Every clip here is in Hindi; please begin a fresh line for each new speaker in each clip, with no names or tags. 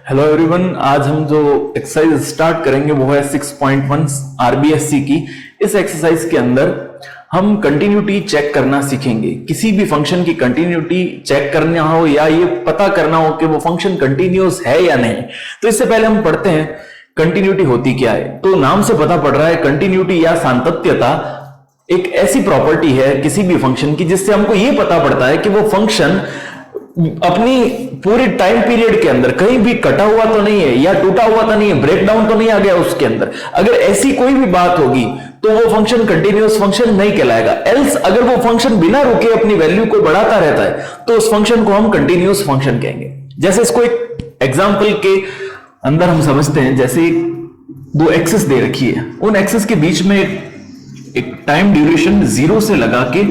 हेलो एवरीवन, आज हम जो एक्सरसाइज स्टार्ट करेंगे वो है 6.1 आरबीएससी की। इस एक्सरसाइज के अंदर हम कंटिन्यूटी चेक करना सीखेंगे। किसी भी फंक्शन की कंटिन्यूटी चेक करना हो या ये पता करना हो कि वो फंक्शन कंटिन्यूअस है या नहीं, तो इससे पहले हम पढ़ते हैं कंटिन्यूटी होती क्या है। तो नाम से पता पड़ रहा है कंटिन्यूटी या सातत्यता एक ऐसी प्रॉपर्टी है किसी भी फंक्शन की जिससे हमको ये पता पड़ता है कि वो फंक्शन अपनी पूरी टाइम पीरियड के अंदर कहीं भी कटा हुआ तो नहीं है या टूटा हुआ तो नहीं है, ब्रेक डाउन तो नहीं आ गया उसके अंदर। अगर ऐसी कोई भी बात होगी तो वो फंक्शन कंटिन्यूअस फंक्शन नहीं कहलाएगा। एल्स अगर वो फंक्शन बिना रुके अपनी वैल्यू को बढ़ाता रहता है तो उस फंक्शन को हम कंटिन्यूअस फंक्शन कहेंगे। जैसे इसको एक एग्जांपल के अंदर हम समझते हैं। जैसे दो एक्सिस दे रखी है, उन एक्सिस के बीच में एक टाइम ड्यूरेशन 0 से लगा के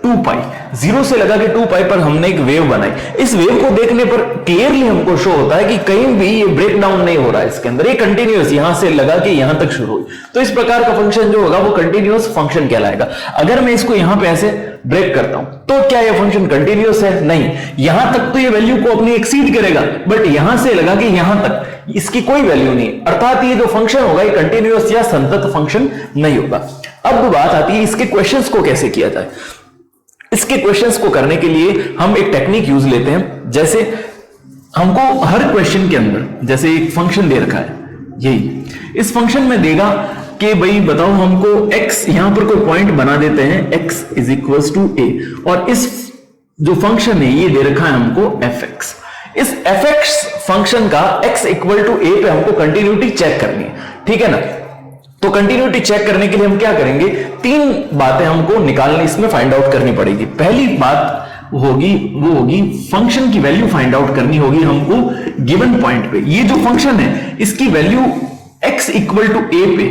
2 पाई, 0 से लगा के 2 पाई पर हमने एक वेव बनाई। इस वेव को देखने पर क्लियरली हमको शो होता है कि कहीं भी ये ब्रेक डाउन नहीं हो रहा है इसके अंदर, ये कंटिन्यूअस यहां से लगा के यहां तक शुरू हुई। तो इस प्रकार का फंक्शन जो होगा वो कंटिन्यूअस फंक्शन कहलाएगा। अगर मैं इसको यहां पे ऐसे ब्रेक करता हूं तो क्या ये फंक्शन कंटिन्यूअस है? नहीं, यहां तक तो ये वैल्यू को अपनी एक्सीड करेगा, बट यहां से लगा के यहां तक इसकी कोई वैल्यू नहीं, अर्थात ये जो फंक्शन होगा ये कंटिन्यूअस या संतत फंक्शन नहीं होगा। अब बात आती है इसके क्वेश्चंस को कैसे किया जाए। इसके क्वेश्चंस को करने के लिए हम एक टेक्निक यूज लेते हैं। जैसे हमको हर क्वेश्चन के अंदर जैसे एक फंक्शन दे रखा है, यही इस फंक्शन में देगा कि भाई बताओ हमको x, यहां पर कोई पॉइंट बना देते हैं x is equal to a, और इस जो फंक्शन है ये दे रखा है हमको fx। इस fx फंक्शन का x इक्वल टू a पे हमको कंटिन्यूटी चेक करनी है, ठीक है ना। तो कंटिन्यूटी चेक करने के लिए हम क्या करेंगे, 3 बातें हमको निकालनी, इसमें फाइंड आउट करनी पड़ेगी। पहली बात होगी वो होगी फंक्शन की वैल्यू फाइंड आउट करनी होगी हमको गिवन पॉइंट पे। ये जो फंक्शन है इसकी value x equal to a पे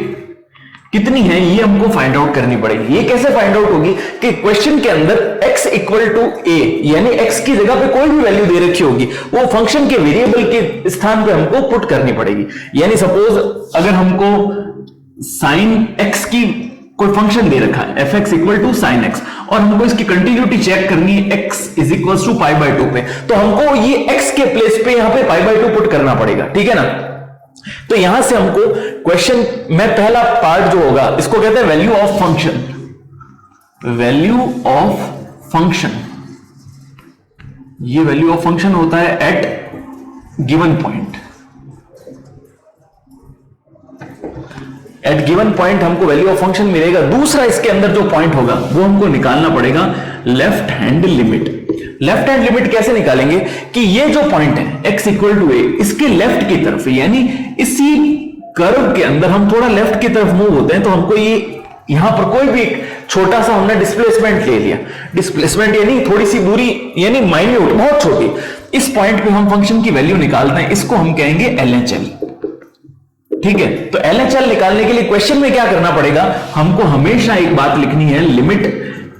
कितनी है ये हमको फाइंड आउट करनी पड़ेगी। ये कैसे फाइंड आउट होगी कि क्वेश्चन के अंदर x इक्वल टू a यानी x की जगह पे कोई भी वैल्यू दे रखी होगी वो फंक्शन के वेरिएबल के स्थान पे हमको पुट करनी पड़ेगी। यानी सपोज अगर हमको साइन x की कोई फंक्शन दे रखा है fx equal to sine x और हमको इसकी कंटिन्यूटी चेक करनी है x is equal to pi by 2 पे, तो हमको ये x के प्लेस पे यहां पे पाई बाय 2 पुट करना पड़ेगा, ठीक है ना। तो यहां से हमको क्वेश्चन में पहला पार्ट जो होगा इसको कहते हैं value of function. Value of function, ये वैल्यू ऑफ फंक्शन होता है at given point. At given point हमको वैल्यू ऑफ फंक्शन मिलेगा। दूसरा इसके अंदर जो पॉइंट होगा वो हमको निकालना पड़ेगा left hand limit. Left hand limit कैसे निकालेंगे कि ये जो पॉइंट है x इक्वल टू a, इसके लेफ्ट की तरफ यानी इसी कर्व के अंदर हम थोड़ा लेफ्ट की तरफ मूव होते हैं तो हमको ये यहां पर कोई भी छोटा सा हमने डिस्प्लेसमेंट ले लिया। डिस्प्लेसमेंट यानी थोड़ी सी दूरी, यानी माइन्यूट, बहुत छोटी। इस पॉइंट पे हम फंक्शन की वैल्यू निकालते हैं, इसको हम कहेंगे LHL, ठीक है। तो LHL निकालने के लिए क्वेश्चन में क्या करना पड़ेगा, हमको हमेशा एक बात लिखनी है लिमिट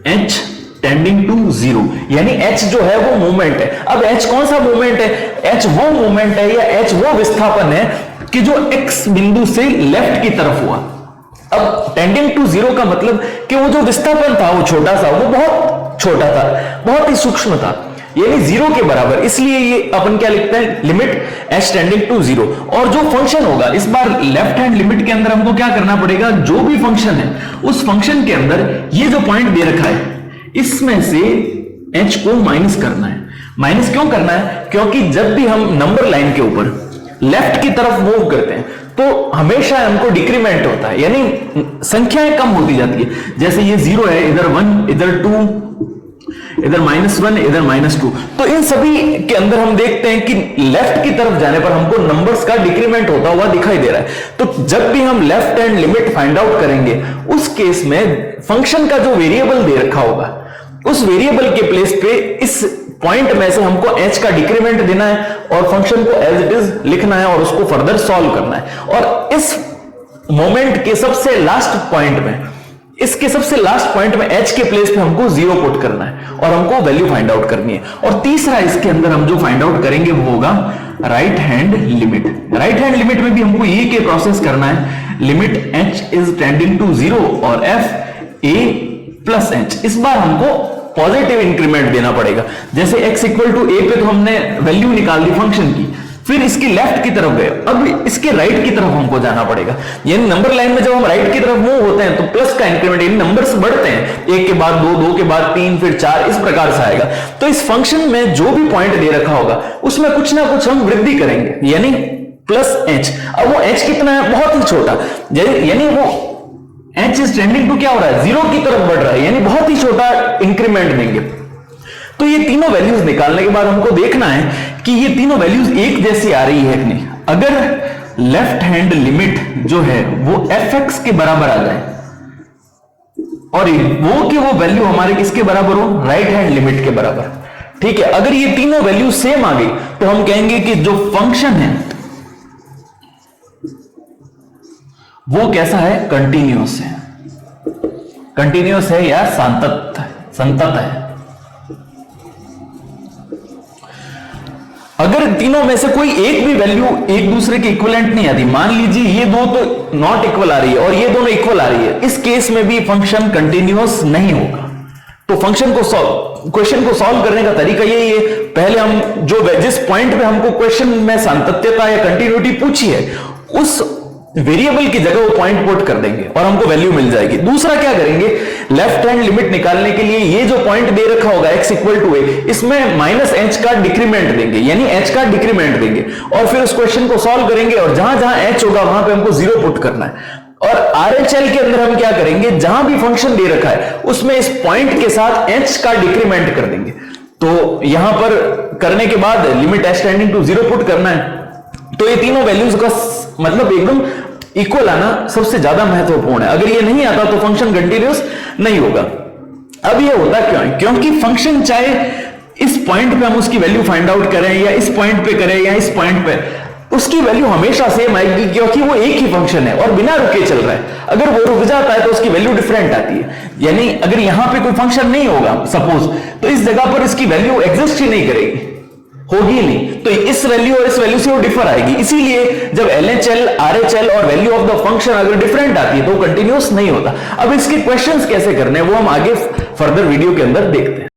h टेंडिंग टू 0, यानी h जो है वो मूवमेंट है। अब h कौन सा मूवमेंट है, h वो मूवमेंट है या h वो विस्थापन है कि जो x बिंदु से लेफ्ट की तरफ हुआ। अब टेंडिंग टू 0 का मतलब कि वो जो विस्थापन था वो छोटा सा, वो बहुत छोटा था, बहुत ही सूक्ष्म था, यानी 0 के बराबर। इसलिए ये अपन क्या लिखते हैं, लिमिट h टेंडिंग टू 0। और जो फंक्शन होगा इस बार लेफ्ट हैंड लिमिट के अंदर हमको क्या करना पड़ेगा, जो भी फंक्शन है उस फंक्शन के अंदर ये जो पॉइंट दे रखा है इसमें से h को माइनस करना है। माइनस क्यों करना है, क्योंकि जब भी हम नंबर लाइन के ऊपर लेफ्ट की तरफ मूव करते हैं तो हमेशा हमको डिक्रीमेंट होता है, यानी संख्याएं कम होती जाती है। जैसे ये 0 है, इधर 1, इधर 2, इधर -1, इधर -2। तो इन सभी के अंदर हम देखते हैं कि लेफ्ट की तरफ जाने पर हमको नंबर्स का डिक्रीमेंट होता हुआ दिखाई दे रहा है। तो जब भी हम left hand limit find out करेंगे उस केस में फंक्शन का जो वेरिएबल दे रखा होगा उस वेरिएबल के प्लेस पे इस पॉइंट में से हमको h का डिक्रीमेंट देना है और फंक्शन को एज इट इज लिखना है और उसको फर्दर सॉल्व करना है। और इस मोमेंट के सबसे लास्ट पॉइंट में, इसके सबसे लास्ट पॉइंट में h के प्लेस पे हमको 0 पुट करना है और हमको वैल्यू फाइंड आउट करनी है। और तीसरा इसके अंदर हम जो फाइंड आउट करेंगे वो होगा right hand limit. Right hand limit में भी हमको ये के प्रोसेस करना है, limit h is tending to 0 और f a प्लस h। इस बार हमको पॉजिटिव इंक्रीमेंट देना पड़ेगा। जैसे x इक्वल टू a पे तो हमने वैल्यू निकाल दी फंक्शन की, फिर इसकी लेफ्ट की तरफ गए, अब इसके राइट की तरफ हमको जाना पड़ेगा। यानी नंबर लाइन में जब हम राइट की तरफ मूव होते हैं तो प्लस का इंक्रीमेंट, यानी नंबर्स बढ़ते हैं, 1 के बाद 2, 2 के बाद 3, फिर 4, इस प्रकार से आएगा। तो इस फंक्शन में जो भी पॉइंट दे रखा होगा उसमें कुछ ना कुछ हम वृद्धि करेंगे, यानी प्लस h। अब वो h कितना है, बहुत ही छोटा, यानी वो h इज टेंडिंग टू क्या हो रहा है, 0 की तरफ बढ़ रहा है, यानी बहुत ही छोटा इंक्रीमेंट देंगे। तो ये तीनों वैल्यूज निकालने के बाद हमको देखना है कि ये तीनों वैल्यूज एक जैसी आ रही है कि नहीं। अगर लेफ्ट हैंड लिमिट जो है वो fx के बराबर आ जाए और वो कि वो वैल्यू हमारे किसके बराबर हो, राइट हैंड लिमिट के बराबर, ठीक है। अगर ये तीनों वैल्यू सेम आ गई तो हम कहेंगे कि जो फंक्शन है वो कैसा है, कंटिन्यूअस है, कंटिन्यूअस है या संतत है। अगर तीनों में से कोई एक भी वैल्यू एक दूसरे के इक्विवेलेंट नहीं आती, मान लीजिए ये दो तो नॉट इक्वल आ रही है और ये दोनों इक्वल आ रही है, इस केस में भी फंक्शन कंटिन्यूअस नहीं होगा। तो फंक्शन को क्वेश्चन को सॉल्व करने का तरीका यही है, पहले हम जिस पॉइंट पे हमको क्वेश्चन में सातत्यता या कंटिन्यूटी पूछी है उस वेरिएबल की जगह वो पॉइंट पुट कर देंगे और हमको वैल्यू मिल जाएगी। दूसरा क्या करेंगे, लेफ्ट हैंड लिमिट निकालने के लिए ये जो पॉइंट दे रखा होगा x इक्वल टू a, इसमें माइनस h का डिक्रीमेंट देंगे, यानी h का डिक्रीमेंट देंगे और फिर उस क्वेश्चन को सॉल्व करेंगे और जहां जहां h होगा वहां पे हमको 0 पुट करना है। और RHL के अंदर हम क्या करेंगे, जहां भी फंक्शन दे रखा है उसमें इस पॉइंट के साथ h का डिक्रीमेंट कर देंगे। तो यहां पर करने के बाद limit h tending to 0 put करना है। तो ये तीनों वैल्यूज का मतलब एकदम इक्वल आना सबसे ज्यादा महत्वपूर्ण है। अगर ये नहीं आता तो फंक्शन कंटिन्यूअस नहीं होगा। अब ये होता क्यों है, क्योंकि फंक्शन चाहे इस पॉइंट पे हम उसकी वैल्यू फाइंड आउट करें या इस पॉइंट पे करें या इस पॉइंट पे, उसकी वैल्यू हमेशा सेम आएगी क्योंकि वो एक ही फंक्शन है और बिना रुके चल रहा है। अगर वो रुक जाता है तो उसकी वैल्यू डिफरेंट आती है। यानी अगर यहां पे कोई फंक्शन नहीं होगा सपोज, तो इस जगह पर इसकी वैल्यू एग्जिस्ट ही नहीं करेगी, होगी नहीं, तो इस वैल्यू और इस वैल्यू से वो डिफर आएगी। इसीलिए जब LHL, RHL और वैल्यू ऑफ द फंक्शन अगर डिफरेंट आती है तो वो कंटिन्यूअस नहीं होता। अब इसके क्वेश्चंस कैसे करने हैं वो हम आगे फर्दर वीडियो के अंदर देखते हैं।